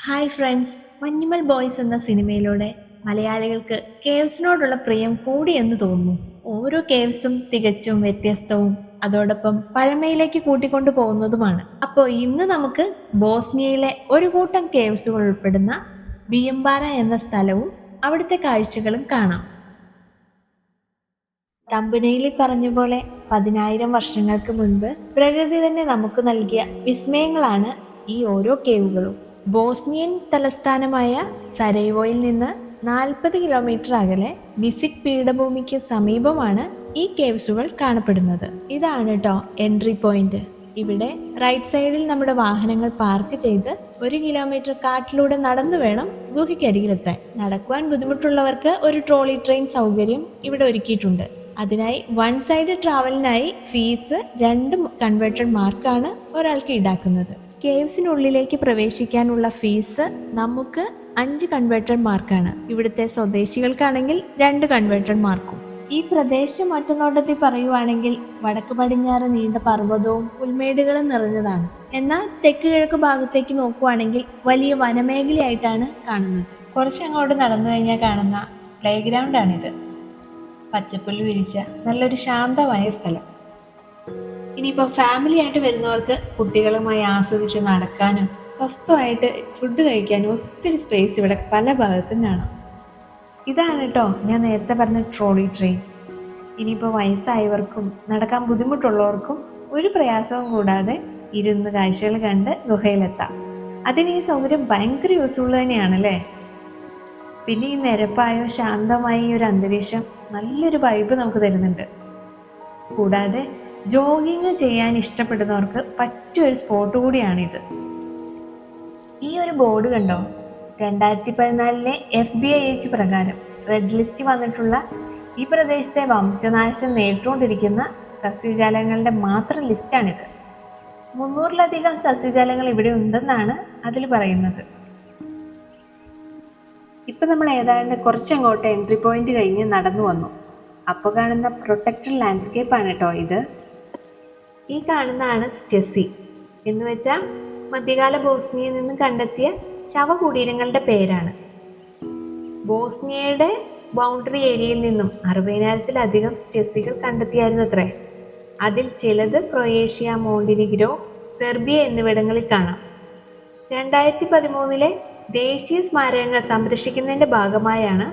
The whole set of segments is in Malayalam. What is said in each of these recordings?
ഹായ് ഫ്രണ്ട്സ്, മഞ്ഞുമൽ ബോയ്സ് എന്ന സിനിമയിലൂടെ മലയാളികൾക്ക് കേവ്സിനോടുള്ള പ്രിയം കൂടിയെന്ന് തോന്നുന്നു. ഓരോ കേവ്സും തികച്ചും വ്യത്യസ്തവും അതോടൊപ്പം പഴമയിലേക്ക് കൂട്ടിക്കൊണ്ടു പോകുന്നതുമാണ്. അപ്പോൾ ഇന്ന് നമുക്ക് ബോസ്നിയയിലെ ഒരു കൂട്ടം കേവ്സുകൾ ഉൾപ്പെടുന്ന ബിയംബാര എന്ന സ്ഥലവും അവിടുത്തെ കാഴ്ചകളും കാണാം. തമ്പനയിൽ പറഞ്ഞ പോലെ 10,000 വർഷങ്ങൾക്ക് മുൻപ് പ്രകൃതി തന്നെ നമുക്ക് നൽകിയ വിസ്മയങ്ങളാണ് ഈ ഓരോ കേവുകളും. ബോസ്നിയൻ തലസ്ഥാനമായ സരൈവോയിൽ നിന്ന് 40 കിലോമീറ്റർ അകലെ ബിസിക് പീഠഭൂമിക്ക് സമീപമാണ് ഈ കേവ്സുകൾ കാണപ്പെടുന്നത്. ഇതാണ് കേട്ടോ എൻട്രി പോയിന്റ്. ഇവിടെ റൈറ്റ് സൈഡിൽ നമ്മുടെ വാഹനങ്ങൾ പാർക്ക് ചെയ്ത് 1 കിലോമീറ്റർ കാട്ടിലൂടെ നടന്നു വേണം ഗുഹയ്ക്കരികിലെത്താൻ. നടക്കുവാൻ ബുദ്ധിമുട്ടുള്ളവർക്ക് ഒരു ട്രോളി ട്രെയിൻ സൗകര്യം ഇവിടെ ഒരുക്കിയിട്ടുണ്ട്. അതിനായി വൺ സൈഡ് ട്രാവലിനായി ഫീസ് 2 കൺവേർട്ടഡ് മാർക്കാണ് ഒരാൾക്ക് ഈടാക്കുന്നത്. കേവ്സിനുള്ളിലേക്ക് പ്രവേശിക്കാനുള്ള ഫീസ് നമുക്ക് 5 കൺവേർട്ടഡ് മാർക്കാണ്. ഇവിടുത്തെ സ്വദേശികൾക്കാണെങ്കിൽ 2 കൺവേർട്ടഡ് മാർക്കും. ഈ പ്രദേശം ഒറ്റനോട്ടത്തിൽ പറയുവാണെങ്കിൽ വടക്ക് പടിഞ്ഞാറ് നീണ്ട പർവ്വതവും പുൽമേടുകളും നിറഞ്ഞതാണ്. എന്നാൽ തെക്ക് കിഴക്ക് ഭാഗത്തേക്ക് നോക്കുവാണെങ്കിൽ വലിയ വനമേഖലയായിട്ടാണ് കാണുന്നത്. കുറച്ചങ്ങോട്ട് നടന്നു കഴിഞ്ഞാൽ കാണുന്ന പ്ലേ ഗ്രൗണ്ടാണിത്. പച്ചപ്പുല്ല് വിരിച്ച നല്ലൊരു ശാന്തമായ സ്ഥലം. ഇനിയിപ്പോൾ ഫാമിലി ആയിട്ട് വരുന്നവർക്ക് കുട്ടികളുമായി ആസ്വദിച്ച് നടക്കാനും സ്വസ്ഥമായിട്ട് ഫുഡ് കഴിക്കാനും ഒത്തിരി സ്പേസ് ഇവിടെ പല ഭാഗത്തും കാണാം. ഇതാണ് കേട്ടോ ഞാൻ നേരത്തെ പറഞ്ഞ ട്രോളി ട്രെയിൻ. ഇനിയിപ്പോൾ വയസ്സായവർക്കും നടക്കാൻ ബുദ്ധിമുട്ടുള്ളവർക്കും ഒരു പ്രയാസവും കൂടാതെ ഇരുന്ന് കാഴ്ചകൾ കണ്ട് ഗുഹയിലെത്താം. അതിന് ഈ സൗകര്യം ഭയങ്കര യൂസ്ഫുൾ തന്നെയാണല്ലേ. പിന്നെ ഈ നിരപ്പായോ ശാന്തമായ ഈ ഒരു അന്തരീക്ഷം നല്ലൊരു വൈബ് നമുക്ക് തരുന്നുണ്ട്. കൂടാതെ ജോഗിങ് ചെയ്യാൻ ഇഷ്ടപ്പെടുന്നവർക്ക് പറ്റിയൊരു സ്പോട്ട് കൂടിയാണിത്. ഈ ഒരു ബോർഡ് കണ്ടോ? 2014 FBIH പ്രകാരം റെഡ് ലിസ്റ്റ് വന്നിട്ടുള്ള ഈ പ്രദേശത്തെ വംശനാശം നേരിട്ടുകൊണ്ടിരിക്കുന്ന സസ്യജാലങ്ങളുടെ മാത്രം ലിസ്റ്റാണിത്. 300-ലധികം സസ്യജാലങ്ങൾ ഇവിടെ ഉണ്ടെന്നാണ് അതിൽ പറയുന്നത്. ഇപ്പം നമ്മൾ ഏതാണ്ട് കുറച്ചങ്ങോട്ട് എൻട്രി പോയിന്റ് കഴിഞ്ഞ് നടന്നു വന്നു. അപ്പോൾ കാണുന്ന പ്രൊട്ടക്റ്റഡ് ലാൻഡ്സ്കേപ്പാണ് കേട്ടോ ഇത്. ഈ കാണുന്നതാണ് സ്റ്റെസി എന്ന് വെച്ചാൽ മധ്യകാല ബോസ്നിയയിൽ നിന്ന് കണ്ടെത്തിയ ശവകുടീരങ്ങളുടെ പേരാണ്. ബോസ്നിയയുടെ ബൗണ്ടറി ഏരിയയിൽ നിന്നും 60,000-ലധികം സ്റ്റെസികൾ കണ്ടെത്തിയായിരുന്നു അത്രേ. അതിൽ ചിലത് ക്രൊയേഷ്യ, മോണ്ടിനിഗ്രോ, സെർബിയ എന്നിവിടങ്ങളിൽ കാണാം. 2013 ദേശീയ സ്മാരകങ്ങൾ സംരക്ഷിക്കുന്നതിൻ്റെ ഭാഗമായാണ്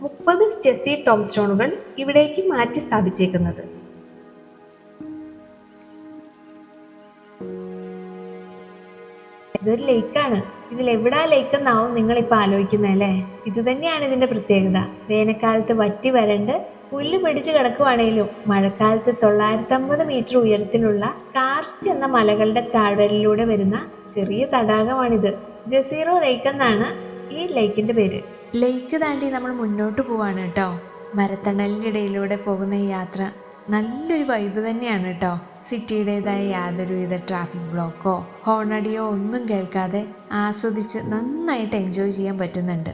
30 സ്റ്റെസി ടോംസ്റ്റോണുകൾ ഇവിടേക്ക് മാറ്റി സ്ഥാപിച്ചേക്കുന്നത്. ഇതൊരു ലേക്കാണ്. ഇതിലെവിടാ ലേക്ക് എന്നാവും നിങ്ങളിപ്പോൾ ആലോചിക്കുന്നതല്ലേ. ഇത് തന്നെയാണ് ഇതിൻ്റെ പ്രത്യേകത. വേനൽക്കാലത്ത് വറ്റി വരണ്ട് പുല്ല് പിടിച്ച് കിടക്കുവാണെങ്കിലും മഴക്കാലത്ത് 950 മീറ്റർ ഉയരത്തിലുള്ള കാർസ്റ്റ് എന്ന മലകളുടെ താഴ്വരയിലൂടെ വരുന്ന ചെറിയ തടാകമാണിത്. ജസീറോ ലേക്ക് എന്നാണ് ഈ ലേക്കിന്റെ പേര്. ലേക്ക് താണ്ടി നമ്മൾ മുന്നോട്ട് പോവാണ് കേട്ടോ. മരത്തണലിൻ്റെ ഇടയിലൂടെ പോകുന്ന ഈ യാത്ര നല്ലൊരു വൈബ് തന്നെയാണ് കേട്ടോ. സിറ്റിയുടേതായ യാതൊരുവിധ ട്രാഫിക് ബ്ലോക്കോ ഹോണടിയോ ഒന്നും കേൾക്കാതെ ആസ്വദിച്ച് നന്നായിട്ട് എൻജോയ് ചെയ്യാൻ പറ്റുന്നുണ്ട്.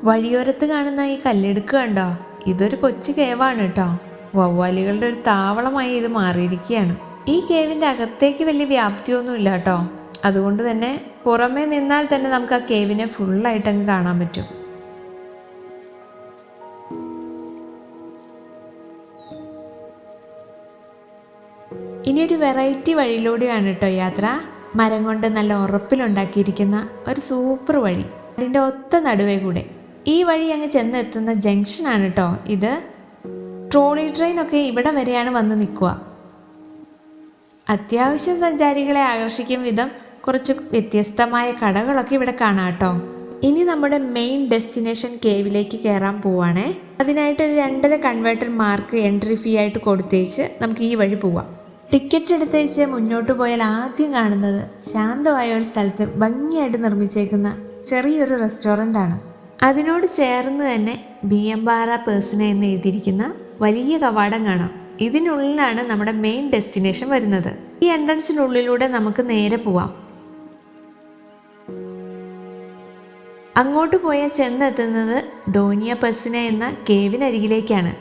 വഴിയോരത്ത് കാണുന്ന ഈ കല്ലെടുക്ക് കണ്ടോ? ഇതൊരു കൊച്ചു കേവാണ് കേട്ടോ. വവ്വാലുകളുടെ ഒരു താവളമായി ഇത് മാറിയിരിക്കുകയാണ്. ഈ കേവിൻ്റെ അകത്തേക്ക് വലിയ വ്യാപ്തിയൊന്നുമില്ല കേട്ടോ. അതുകൊണ്ട് തന്നെ പുറമേ നിന്നാൽ തന്നെ നമുക്ക് ആ കേവിനെ ഫുള്ളായിട്ട് അങ്ങ് കാണാൻ പറ്റും. ഇനിയൊരു വെറൈറ്റി വഴിയിലൂടെയാണ് കേട്ടോ യാത്ര. മരം കൊണ്ട് നല്ല ഉറപ്പിലുണ്ടാക്കിയിരിക്കുന്ന ഒരു സൂപ്പർ വഴി, അതിൻ്റെ ഒത്ത നടുവേ കൂടെ. ഈ വഴി അങ്ങ് ചെന്നെത്തുന്ന ജംഗ്ഷനാണ് കേട്ടോ ഇത്. ട്രോളി ട്രെയിനൊക്കെ ഇവിടെ വരെയാണ് വന്ന് നിൽക്കുക. അത്യാവശ്യം സഞ്ചാരികളെ ആകർഷിക്കും വിധം കുറച്ച് വ്യത്യസ്തമായ കടകളൊക്കെ ഇവിടെ കാണാം കേട്ടോ. ഇനി നമ്മുടെ മെയിൻ ഡെസ്റ്റിനേഷൻ കേവിലേക്ക് കയറാൻ പോവാണേ. അതിനായിട്ട് ഒരു 2.5 കൺവേർട്ടർ മാർക്ക് എൻട്രി ഫീ ആയിട്ട് കൊടുത്തേച്ച് നമുക്ക് ഈ വഴി പോവാം. ടിക്കറ്റ് എടുത്തേച്ച് മുന്നോട്ട് പോയാൽ ആദ്യം കാണുന്നത് ശാന്തമായ ഒരു സ്ഥലത്ത് ഭംഗിയായിട്ട് നിർമ്മിച്ചേക്കുന്ന ചെറിയൊരു റെസ്റ്റോറൻ്റ് ആണ്. അതിനോട് ചേർന്ന് തന്നെ ബിയംബാര പേഴ്സണ എന്ന് എഴുതിയിരിക്കുന്ന വലിയ കവാടം കാണാം. ഇതിനുള്ളിലാണ് നമ്മുടെ മെയിൻ ഡെസ്റ്റിനേഷൻ വരുന്നത്. ഈ എൻട്രൻസിനുള്ളിലൂടെ നമുക്ക് നേരെ പോവാം. അങ്ങോട്ട് പോയാൽ ചെന്നെത്തുന്നത് ഡോനിയ പെർസിന എന്ന കേവിനരികിലേക്കാണ്.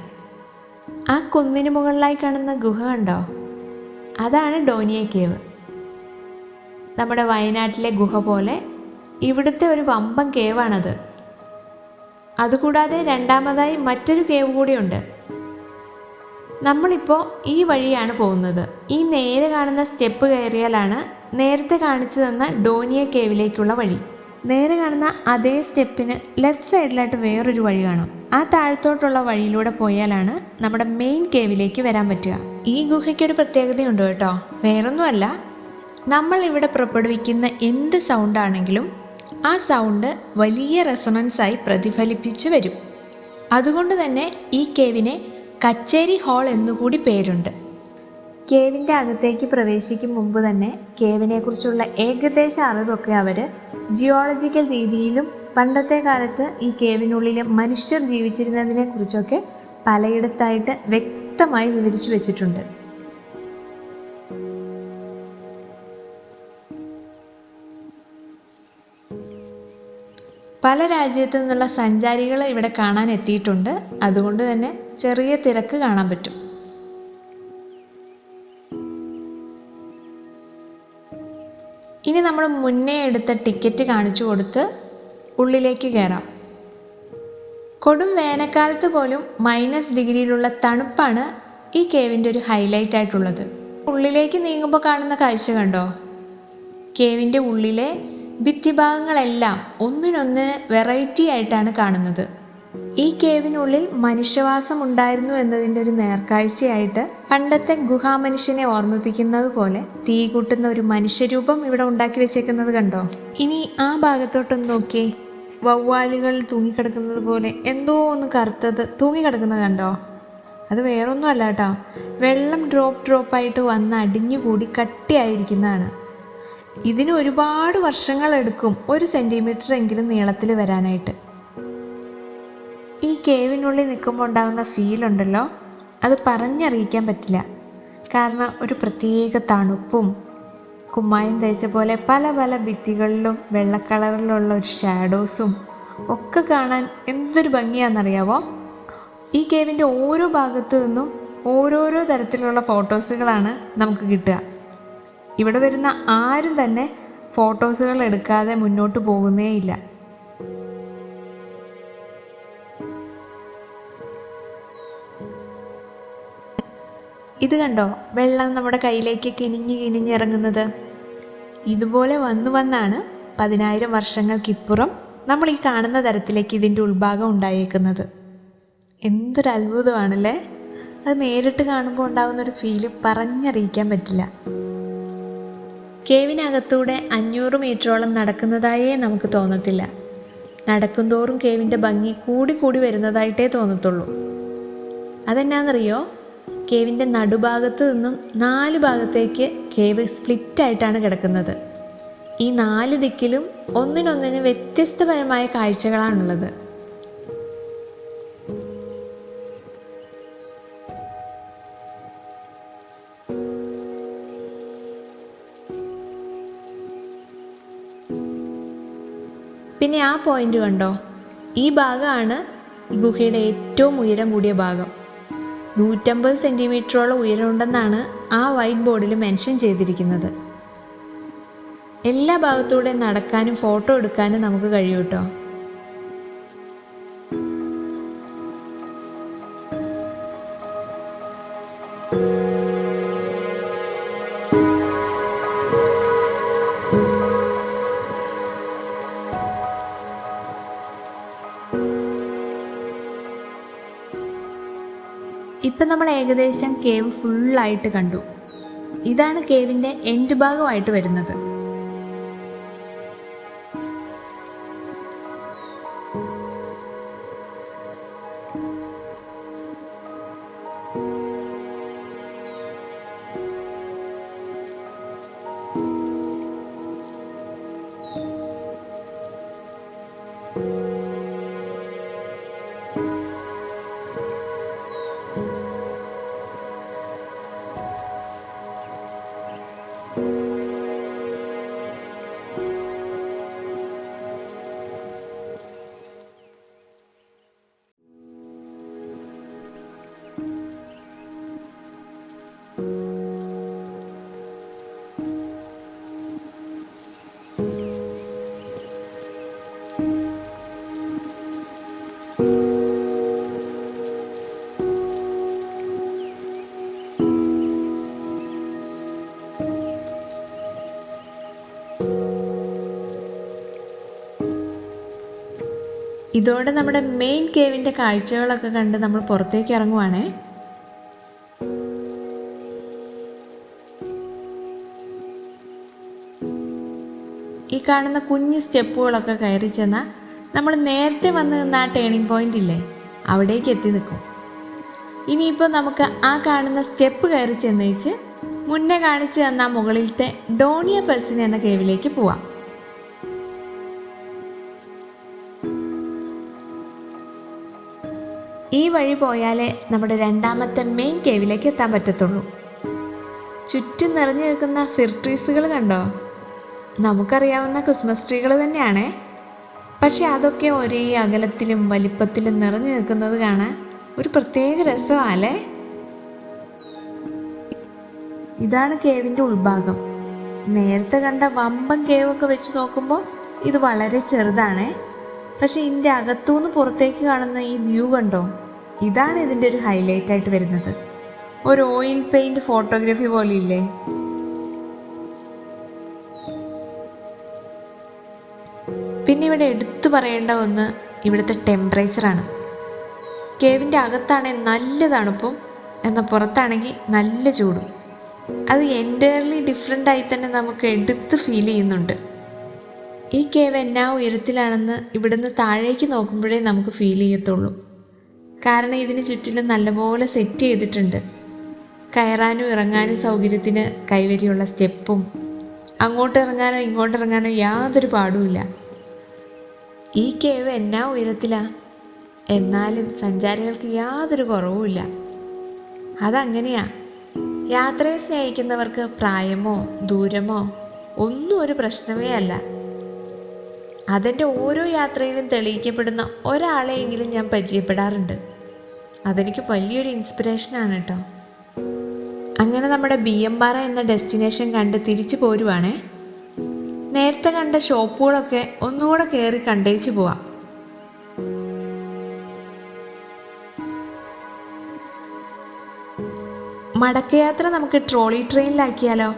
ആ കുന്നിന് മുകളിലായി കാണുന്ന ഗുഹ കണ്ടോ? അതാണ് ഡോനിയ കേവ്. നമ്മുടെ വയനാട്ടിലെ ഗുഹ പോലെ ഇവിടുത്തെ ഒരു വമ്പൻ കേവാണത്. അതുകൂടാതെ രണ്ടാമതായി മറ്റൊരു കേവ് കൂടിയുണ്ട്. നമ്മളിപ്പോൾ ഈ വഴിയാണ് പോകുന്നത്. ഈ നേരെ കാണുന്ന സ്റ്റെപ്പ് കയറിയാലാണ് നേരത്തെ കാണിച്ചു തന്ന ഡോനിയ കേവിലേക്കുള്ള വഴി. നേരെ കാണുന്ന അതേ സ്റ്റെപ്പിന് ലെഫ്റ്റ് സൈഡിലായിട്ട് വേറൊരു വഴി കാണാം. ആ താഴത്തോട്ടുള്ള വഴിയിലൂടെ പോയാലാണ് നമ്മുടെ മെയിൻ കേവിലേക്ക് വരാൻ പറ്റുക. ഈ ഗുഹയ്ക്കൊരു പ്രത്യേകതയുണ്ട് കേട്ടോ. വേറൊന്നുമല്ല, നമ്മൾ ഇവിടെ പുറപ്പെടുവിക്കുന്ന എന്ത് സൗണ്ട് ആണെങ്കിലും ആ സൗണ്ട് വലിയ റെസൊണൻസായി പ്രതിഫലിപ്പിച്ച് വരും. അതുകൊണ്ട് തന്നെ ഈ കേവിനെ കച്ചേരി ഹാൾ എന്നുകൂടി പേരുണ്ട്. കേവിൻ്റെ അകത്തേക്ക് പ്രവേശിക്കും മുമ്പ് തന്നെ കേവിനെക്കുറിച്ചുള്ള ഏകദേശ അറിവൊക്കെ അവർ ജിയോളജിക്കൽ രീതിയിലും പണ്ടത്തെ കാലത്ത് ഈ കേവിനുള്ളിൽ മനുഷ്യർ ജീവിച്ചിരുന്നതിനെ കുറിച്ചൊക്കെ പലയിടത്തായിട്ട് വ്യക്തമായി വിവരിച്ചു വെച്ചിട്ടുണ്ട്. പല രാജ്യത്തു നിന്നുള്ള സഞ്ചാരികൾ ഇവിടെ കാണാൻ എത്തിയിട്ടുണ്ട്. അതുകൊണ്ട് തന്നെ ചെറിയ തിരക്ക് കാണാൻ പറ്റും. ഇനി നമ്മൾ മുന്നേ എടുത്ത ടിക്കറ്റ് കാണിച്ചു കൊടുത്ത് ഉള്ളിലേക്ക് കയറാം. കൊടും വേനൽക്കാലത്ത് പോലും -ഡിഗ്രിയിലുള്ള തണുപ്പാണ് ഈ കേവിൻ്റെ ഒരു ഹൈലൈറ്റ് ആയിട്ടുള്ളത്. ഉള്ളിലേക്ക് നീങ്ങുമ്പോൾ കാണുന്ന കാഴ്ച കണ്ടോ? കേവിൻ്റെ ഉള്ളിലെ ഭിത്തിഭാഗങ്ങളെല്ലാം ഒന്നിനൊന്നിന് വെറൈറ്റി ആയിട്ടാണ് കാണുന്നത്. ഈ കേവിനുള്ളിൽ മനുഷ്യവാസം ഉണ്ടായിരുന്നു എന്നതിൻ്റെ ഒരു നേർക്കാഴ്ചയായിട്ട് പണ്ടത്തെ ഗുഹാമനുഷ്യനെ ഓർമ്മിപ്പിക്കുന്നത് പോലെ തീ കൂട്ടുന്ന ഒരു മനുഷ്യരൂപം ഇവിടെ ഉണ്ടാക്കി വെച്ചേക്കുന്നത് കണ്ടോ? ഇനി ആ ഭാഗത്തോട്ടൊന്ന് നോക്കിയേ. വവ്വാലുകൾ തൂങ്ങിക്കിടക്കുന്നത് പോലെ എന്തോ ഒന്ന് കറുത്തത് തൂങ്ങിക്കിടക്കുന്നത് കണ്ടോ? അത് വേറൊന്നും അല്ല കേട്ടോ, വെള്ളം ഡ്രോപ്പായിട്ട് വന്ന് അടിഞ്ഞുകൂടി കട്ടിയായിരിക്കുന്നതാണ്. ഇതിന് ഒരുപാട് വർഷങ്ങളെടുക്കും 1 സെൻറ്റിമീറ്റർ എങ്കിലും നീളത്തിൽ വരാനായിട്ട്. ഈ കേവിനുള്ളിൽ നിൽക്കുമ്പോൾ ഉണ്ടാകുന്ന ഫീലുണ്ടല്ലോ, അത് പറഞ്ഞറിയിക്കാൻ പറ്റില്ല. കാരണം ഒരു പ്രത്യേക തണുപ്പും കുമ്മായം തേച്ച പോലെ പല പല ഭിത്തികളിലും വെള്ള കളറിലുള്ള ഒരു ഷാഡോസും ഒക്കെ കാണാൻ എന്തൊരു ഭംഗിയാണെന്നറിയാവോ? ഈ കേവിൻ്റെ ഓരോ ഭാഗത്തു നിന്നും ഓരോരോ തരത്തിലുള്ള ഫോട്ടോസുകളാണ് നമുക്ക് കിട്ടുക. ഇവിടെ വരുന്ന ആരും തന്നെ ഫോട്ടോസുകൾ എടുക്കാതെ മുന്നോട്ട് പോകുന്നേയില്ല. ഇത് കണ്ടോ, വെള്ളം നമ്മുടെ കയ്യിലേക്ക് കിനിഞ്ഞിറങ്ങുന്നത്. ഇതുപോലെ വന്നാണ് 10,000 വർഷങ്ങൾക്കിപ്പുറം നമ്മൾ ഈ കാണുന്ന തരത്തിലേക്ക് ഇതിൻ്റെ ഉൾഭാഗം ഉണ്ടായേക്കുന്നത്. എന്തൊരു അത്ഭുതമാണല്ലേ! അത് നേരിട്ട് കാണുമ്പോൾ ഉണ്ടാകുന്നൊരു ഫീല് പറഞ്ഞറിയിക്കാൻ പറ്റില്ല. കേവിനകത്തൂടെ 500 മീറ്ററോളം നടക്കുന്നതായേ നമുക്ക് തോന്നത്തില്ല. നടക്കുന്തോറും കേവിൻ്റെ ഭംഗി കൂടി വരുന്നതായിട്ടേ തോന്നത്തുള്ളൂ. അതെന്നാണെന്നറിയോ? കേവിൻ്റെ നടുഭാഗത്ത് നിന്നും 4 ഭാഗത്തേക്ക് കേവ് സ്പ്ലിറ്റായിട്ടാണ് കിടക്കുന്നത്. ഈ 4 ദിക്കിലും ഒന്നിനൊന്നിന് വ്യത്യസ്തപരമായ കാഴ്ചകളാണുള്ളത്. പിന്നെ ആ പോയിന്റ് കണ്ടോ? ഈ ഭാഗമാണ് ഈ ഗുഹയുടെ ഏറ്റവും ഉയരം കൂടിയ ഭാഗം. 150 സെൻറ്റിമീറ്ററോളം ഉയരമുണ്ടെന്നാണ് ആ വൈറ്റ് ബോർഡിൽ മെൻഷൻ ചെയ്തിരിക്കുന്നത്. എല്ലാ ഭാഗത്തൂടെ നടക്കാനും ഫോട്ടോ എടുക്കാനും നമുക്ക് കഴിയും കേട്ടോ. ഇപ്പം നമ്മൾ ഏകദേശം കേവ് ഫുള്ളായിട്ട് കണ്ടു. ഇതാണ് കേവിൻ്റെ എൻഡ് ഭാഗമായിട്ട് വരുന്നത്. ഇതോടെ നമ്മുടെ മെയിൻ കേവിൻ്റെ കാഴ്ചകളൊക്കെ കണ്ട് നമ്മൾ പുറത്തേക്ക് ഇറങ്ങുവാണേ. ഈ കാണുന്ന കുഞ്ഞു സ്റ്റെപ്പുകളൊക്കെ കയറി ചെന്നാൽ നമ്മൾ നേരത്തെ വന്ന് നിന്ന ആ ടേണിംഗ് പോയിന്റ് ഇല്ലേ, അവിടേക്ക് എത്തി നിൽക്കും. ഇനിയിപ്പോൾ നമുക്ക് ആ കാണുന്ന സ്റ്റെപ്പ് കയറി ചെന്നേച്ച് മുന്നേ കാണിച്ചു തന്ന മുകളിലത്തെ ഡോണിയ പെർസിൻ എന്ന കേവിലേക്ക് പോവാം. ഈ വഴി പോയാലേ നമ്മുടെ രണ്ടാമത്തെ മെയിൻ കേവിലേക്ക് എത്താൻ പറ്റത്തുള്ളൂ. ചുറ്റും നിറഞ്ഞു നിൽക്കുന്ന ഫിർ ട്രീസുകൾ കണ്ടോ? നമുക്കറിയാവുന്ന ക്രിസ്മസ് ട്രീകൾ തന്നെയാണേ. പക്ഷെ അതൊക്കെ ഒരേ അകലത്തിലും വലിപ്പത്തിലും നിറഞ്ഞു നിൽക്കുന്നത് കാണാൻ ഒരു പ്രത്യേക രസമാണല്ലേ. ഇതാണ് കേവിൻ്റെ ഉൾഭാഗം. നേരത്തെ കണ്ട വമ്പൻ കേവൊക്കെ വെച്ച് നോക്കുമ്പോൾ ഇത് വളരെ ചെറുതാണേ. പക്ഷെ ഇതിൻ്റെ അകത്തുനിന്ന് പുറത്തേക്ക് കാണുന്ന ഈ വ്യൂ കണ്ടോ? ഇതാണ് ഇതിൻ്റെ ഒരു ഹൈലൈറ്റ് ആയിട്ട് വരുന്നത്. ഒരു ഓയിൽ പെയിൻറ് ഫോട്ടോഗ്രാഫി പോലെ ഇല്ലേ? പിന്നെ ഇവിടെ എടുത്തു പറയേണ്ട ഒന്ന് ഇവിടുത്തെ ടെമ്പറേച്ചറാണ്. കേവിൻ്റെ അകത്താണെങ്കിൽ നല്ല തണുപ്പും എന്നാൽ പുറത്താണെങ്കിൽ നല്ല ചൂടും. അത് എൻറ്റയർലി ഡിഫറെൻ്റ് ആയി തന്നെ നമുക്ക് എടുത്ത് ഫീൽ ചെയ്യുന്നുണ്ട്. ഈ കേവ് എന്നാ ഉയരത്തിലാണെന്ന് ഇവിടുന്ന് താഴേക്ക് നോക്കുമ്പോഴേ നമുക്ക് ഫീൽ ചെയ്യത്തുള്ളൂ. കാരണം ഇതിന് ചുറ്റിലും നല്ലപോലെ സെറ്റ് ചെയ്തിട്ടുണ്ട്. കയറാനും ഇറങ്ങാനും സൗകര്യത്തിന് കൈവരിയുള്ള സ്റ്റെപ്പും, അങ്ങോട്ട് ഇറങ്ങാനോ ഇങ്ങോട്ട് ഇറങ്ങാനോ യാതൊരു പാടുമില്ല. ഈ കേവ് എന്നാ ഉയരത്തിലാണ്, എന്നാലും സഞ്ചാരികൾക്ക് യാതൊരു കുറവുമില്ല. അതങ്ങനെയാ. യാത്രയെ സ്നേഹിക്കുന്നവർക്ക് പ്രായമോ ദൂരമോ ഒന്നും ഒരു പ്രശ്നമേ അല്ല. അതെൻ്റെ ഓരോ യാത്രയിലും തെളിയിക്കപ്പെടുന്ന ഒരാളെയെങ്കിലും ഞാൻ പരിചയപ്പെടാറുണ്ട്. അതെനിക്ക് വലിയൊരു ഇൻസ്പിറേഷനാണ് കേട്ടോ. അങ്ങനെ നമ്മുടെ ബിയ്യംപാറ എന്ന ഡെസ്റ്റിനേഷൻ കണ്ട് തിരിച്ചു പോരുവാണേ. നേരത്തെ കണ്ട ഷോപ്പുകളൊക്കെ ഒന്നുകൂടെ കയറി കണ്ടേച്ച് പോവാം. മടക്കയാത്ര നമുക്ക് ട്രോളി ട്രെയിനിലാക്കിയാലോ?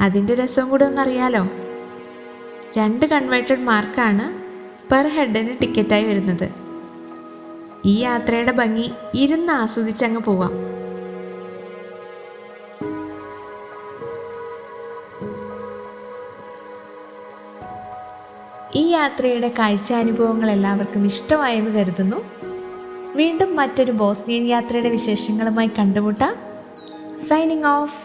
അതിൻ്റെ രസം കൂടെ ഒന്നറിയാലോ. 2 കൺവേർട്ടഡ് മാർക്കാണ് പെർ ഹെഡിന് ടിക്കറ്റായി വരുന്നത്. ഈ യാത്രയുടെ ഭംഗി ഇരുന്ന് ആസ്വദിച്ചങ്ങ് പോവാം. ഈ യാത്രയുടെ കാഴ്ചാനുഭവങ്ങൾ എല്ലാവർക്കും ഇഷ്ടമായെന്ന് കരുതുന്നു. വീണ്ടും മറ്റൊരു ബോസ്നിയൻ യാത്രയുടെ വിശേഷങ്ങളുമായി കണ്ടുമുട്ടാം. Signing off.